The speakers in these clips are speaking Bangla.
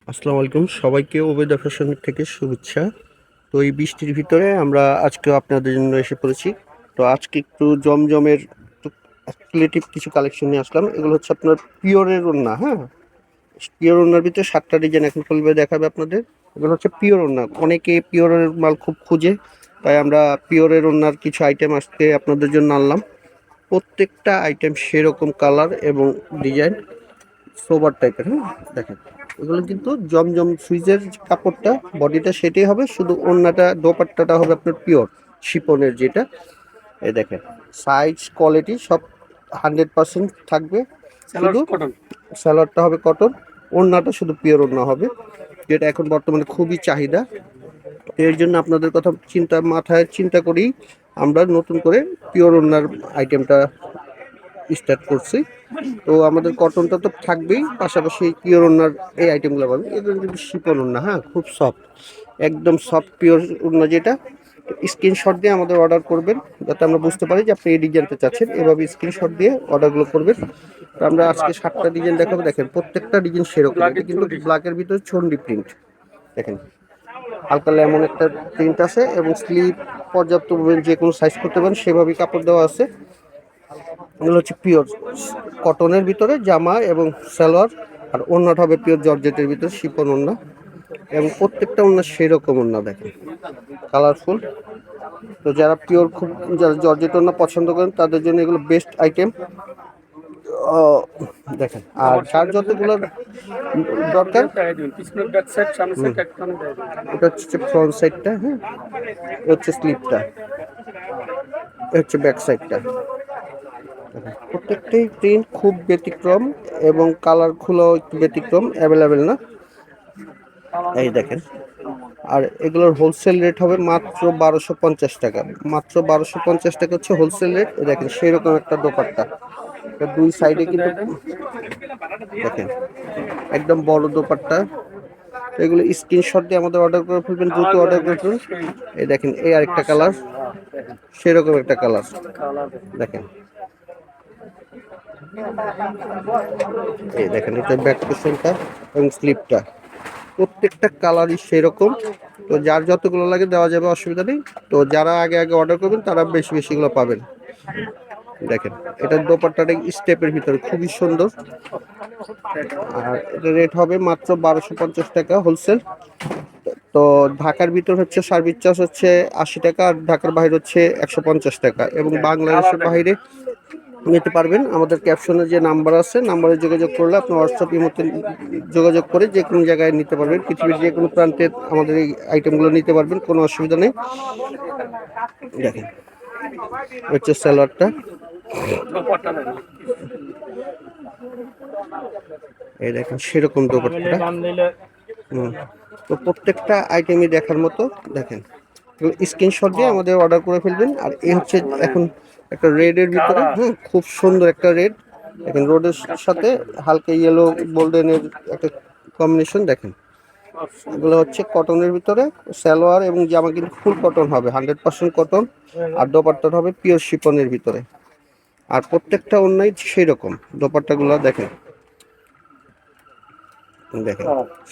আসসালামু আলাইকুম, সবাইকে ওবেদা ফ্যাশন থেকে শুভেচ্ছা। তো এই বৃষ্টির ভিতরে আমরা আজকেও আপনাদের জন্য এসে পড়েছি। তো আজকে একটু জমজমের ক্রিয়েটিভ কিছু কালেকশন নিয়ে আসলাম। এগুলো হচ্ছে আপনার পিওরের ওড়না। হ্যাঁ, পিওর ওড়নার ভিতরে 7টা ডিজাইন এখন খুলবে দেখাবে আপনাদের। এগুলো হচ্ছে পিওর ওড়না, অনেকে পিওরের মাল খুব খুঁজে, তাই আমরা পিওরের ওড়নার কিছু আইটেম আজকে আপনাদের জন্য আনলাম। প্রত্যেকটা আইটেম সেরকম কালার এবং ডিজাইন, সোবার টাইপের। হ্যাঁ, দেখেন এগুলো কিন্তু জমজম সুইজের কাপড়টা, বডিটা সেটাই হবে, শুধু ওড়নাটা দোপাট্টাটা হবে আপনার পিওর শিপনের যেটা। এই দেখেন সাইজ কোয়ালিটি সব 100% থাকবে। শুধু সালোয়ারটা হবে কটন, ওড়নাটা শুধু পিওর ওড়না হবে, যেটা এখন বর্তমানে খুবই চাহিদা। এর জন্য আপনাদের কথা মাথায় চিন্তা করেই আমরা নতুন করে পিওর ওড়নার আইটেমটা স্টার্ট করছি। তো আমাদের কটনটা তো থাকবেই, পাশাপাশি পিওর ওড়নার এই আইটেমগুলো পাবেন। এগুলো কিন্তু শিপন ওড়না, হ্যাঁ, খুব সফট, একদম সফট পিওর ওড়না যেটা। স্ক্রিনশট দিয়ে আমাদের অর্ডার করবেন, যাতে আমরা বুঝতে পারি যে আপনি এই ডিজাইনটা চাচ্ছেন। এভাবে স্ক্রিনশট দিয়ে অর্ডারগুলো করবেন। তো আমরা আজকে 7টা ডিজাইন দেখাবো। দেখেন প্রত্যেকটা ডিজাইন সেরকম, এটা কিন্তু ব্ল্যাকের ভিতরে চন্ডি প্রিন্ট। দেখেন হালকা লেমন একটা প্রিন্ট আছে এবং স্লিভ পর্যাপ্ত যে কোনো সাইজ করতে পারেন, সেভাবেই কাপড় দেওয়া আছে। এগুলো হচ্ছে পিওর কটনের ভিতরে জামা এবং সালোয়ার, আর ওড়নাটা হবে পিওর জর্জেটের ভিতরে শিপন ওড়না, এবং প্রত্যেকটা ওড়না সেরকম ওড়না। দেখেন কালারফুল। তো যারা পিওর খুব, যারা জর্জেট ওড়না পছন্দ করেন তাদের জন্য এগুলো বেস্ট আইটেম। দেখেন আর যার যতগুলো দরকার, এটা হচ্ছে ফ্রন্ট সাইডটা, হ্যাঁ, হচ্ছে স্লিপটা, হচ্ছে ব্যাক সাইডটা। প্রত্যেকটাই প্রিন্ট খুব ব্যতিক্রম এবং কালারগুলো একটু ব্যতিক্রম, অ্যাভেলেবেল না। এই দেখেন, আর এগুলোর হোলসেল রেট হবে মাত্র 1250 টাকা। মাত্র 1250 টাকা হচ্ছে হোলসেল রেট। দেখেন সেরকম একটা দোপাট্টা, দুই সাইডে কিন্তু দেখেন একদম বড় দোপাট্টা। এগুলো স্ক্রিনশট দিয়ে আমাদের অর্ডার করে ফেলবেন, দ্রুত অর্ডার করে ফেলবেন। এই দেখেন এই আরেকটা কালার, সেরকম একটা কালার। দেখেন এই দেখেন, এটা ব্যাক পোর্শনটা এবং স্লিপটা, প্রত্যেকটা কালারই সেরকম। তো যার যতগুলো লাগে দেওয়া যাবে, অসুবিধা নেই। তো যারা আগে আগে অর্ডার করবেন তারা বেশি বেশিগুলো পাবেন। দেখেন এটার দোপাট্টাটা স্টেপের ভিতরে খুবই সুন্দর, আর এটা রেট হবে মাত্র 1250 টাকা হোলসেল। তো ঢাকার ভিতর হচ্ছে সার্ভিস চার্জ হচ্ছে 80 টাকা, আর ঢাকার বাইরে হচ্ছে 150 টাকা, এবং বাংলাদেশের বাইরে নিতে পারবেন। আমাদের ক্যাপশনে যে নাম্বার আছে, নাম্বারে যোগাযোগ করলে আপনি হোয়াটসঅ্যাপ ইমোতে যোগাযোগ করে যে কোনো জায়গায় নিতে পারবেন, পৃথিবীর যে কোনো প্রান্তে আমাদের এই আইটেমগুলো নিতে পারবেন, কোনো অসুবিধা নেই। দেখেন হচ্ছে স্যালোয়ারটা, এই দেখেন সেরকম দোপাট্টাটা। তো প্রত্যেকটা আইটেমই দেখার মতো। দেখেন স্ক্রিনশট দিয়ে আমাদের অর্ডার করে ফেলবেন। আর এই হচ্ছে এখন একটা রেডের ভিতরে, হ্যাঁ, খুব সুন্দর একটা রেড। দেখেন রোডের সাথে হালকা ইয়েলো গোল্ডেনের একটা কম্বিনেশন। দেখেন এগুলো হচ্ছে কটনের ভিতরে, সালোয়ার এবং জামা কিন্তু ফুল কটন হবে, 100% কটন, আর দোপাট্টাটা হবে পিওর শিপনের ভিতরে। আর প্রত্যেকটা অন্যায় সেই রকম দোপাট্টাগুলো। দেখেন দেখেন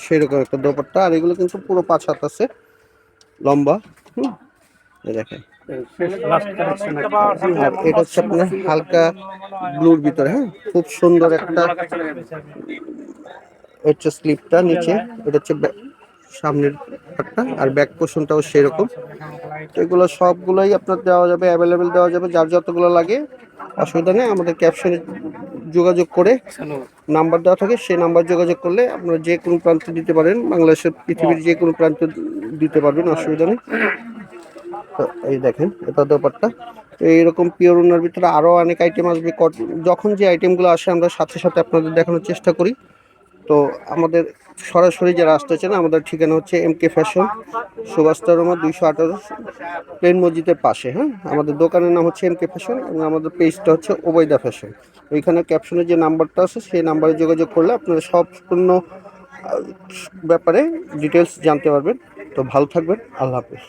সেরকম একটা দোপাট্টা, আর এগুলো কিন্তু পুরো 5 হাত আছে লম্বা। দেখেন আর এটা হচ্ছে আপনার হালকা ব্লুর ভিতরে, হ্যাঁ, খুব সুন্দর একটা হচ্ছে স্লিপটা নিচে। এটা হচ্ছে সামনের পাটটা, আর ব্যাক পোর্শনটাও সেরকম। এগুলো সবগুলোই আপনার দেওয়া যাবে, অ্যাভেলেবেল দেওয়া যাবে, যার যতগুলো লাগে অসুবিধা নেই। আমাদের ক্যাপশনে যোগাযোগ করে নাম্বার দেওয়া থাকে, সেই নাম্বার যোগাযোগ করলে আপনারা যে কোনো প্রান্তে দিতে পারেন, বাংলাদেশের পৃথিবীর যে কোনো প্রান্তে দিতে পারবেন, অসুবিধা নেই। তো এই দেখেন এটা দোপাট্টা। তো এইরকম পিওর ওনার ভিতরে আরও অনেক আইটেম আসবে। যখন যে আইটেমগুলো আসে আমরা সাথে সাথে আপনাদের দেখানোর চেষ্টা করি। তো আমাদের সরাসরি যারা আসতে চান, আমাদের ঠিকানা হচ্ছে MK ফ্যাশন, সুভাষচন্দ্র রোড 218, প্লেন মসজিদের পাশে। হ্যাঁ, আমাদের দোকানের নাম হচ্ছে MK ফ্যাশন, এবং আমাদের পেজটা হচ্ছে ওবায়দা ফ্যাশন। ওইখানে ক্যাপশনে যে নাম্বারটা আছে সেই নাম্বারে যোগাযোগ করলে আপনারা সম্পূর্ণ ব্যাপারে ডিটেলস জানতে পারবেন। তো ভালো থাকবেন, আল্লাহ হাফেজ।